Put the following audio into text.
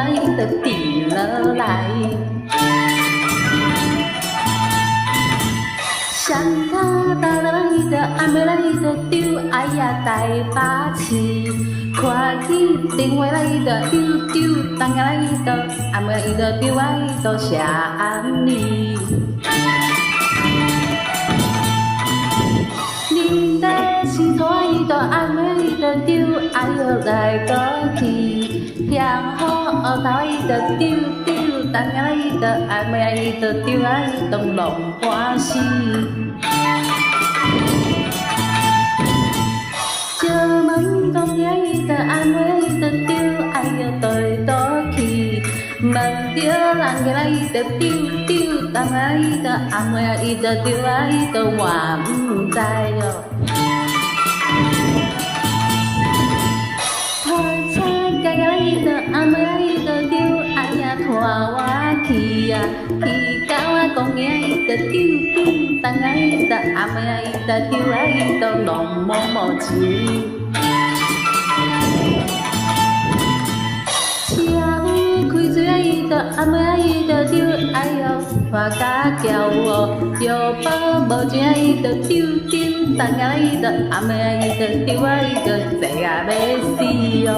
啊，伊就滴落来。上头打落来伊就暗暝来伊就丢，哎呀大把刺。看起电话来伊就丢丢，当下来伊就暗暝伊就丢啊，伊就写暗你。你在心头伊就暗暝伊就丢，哎哟来过去，向好后头伊就丢丢，当下来伊就暗暝伊就丢啊，伊就弄半死。石门当下伊就暗暝伊就丢，哎哟对倒去，问着人家来伊就丢丢，当下伊就暗暝伊就丢啊，伊就话唔知哟。拖车家家伊就暗暝伊就丢，哎呀拖我去呀，去到我公园伊就丢丢，当下伊就暗暝伊就丢啊，伊就弄毛毛钱。开水啊，伊就暗暝啊，伊就丢，哎哟，花甲叫哦，药包无钱啊，伊就丢丢，当下伊就暗暝啊，伊就丢啊，伊就坐啊要死哦。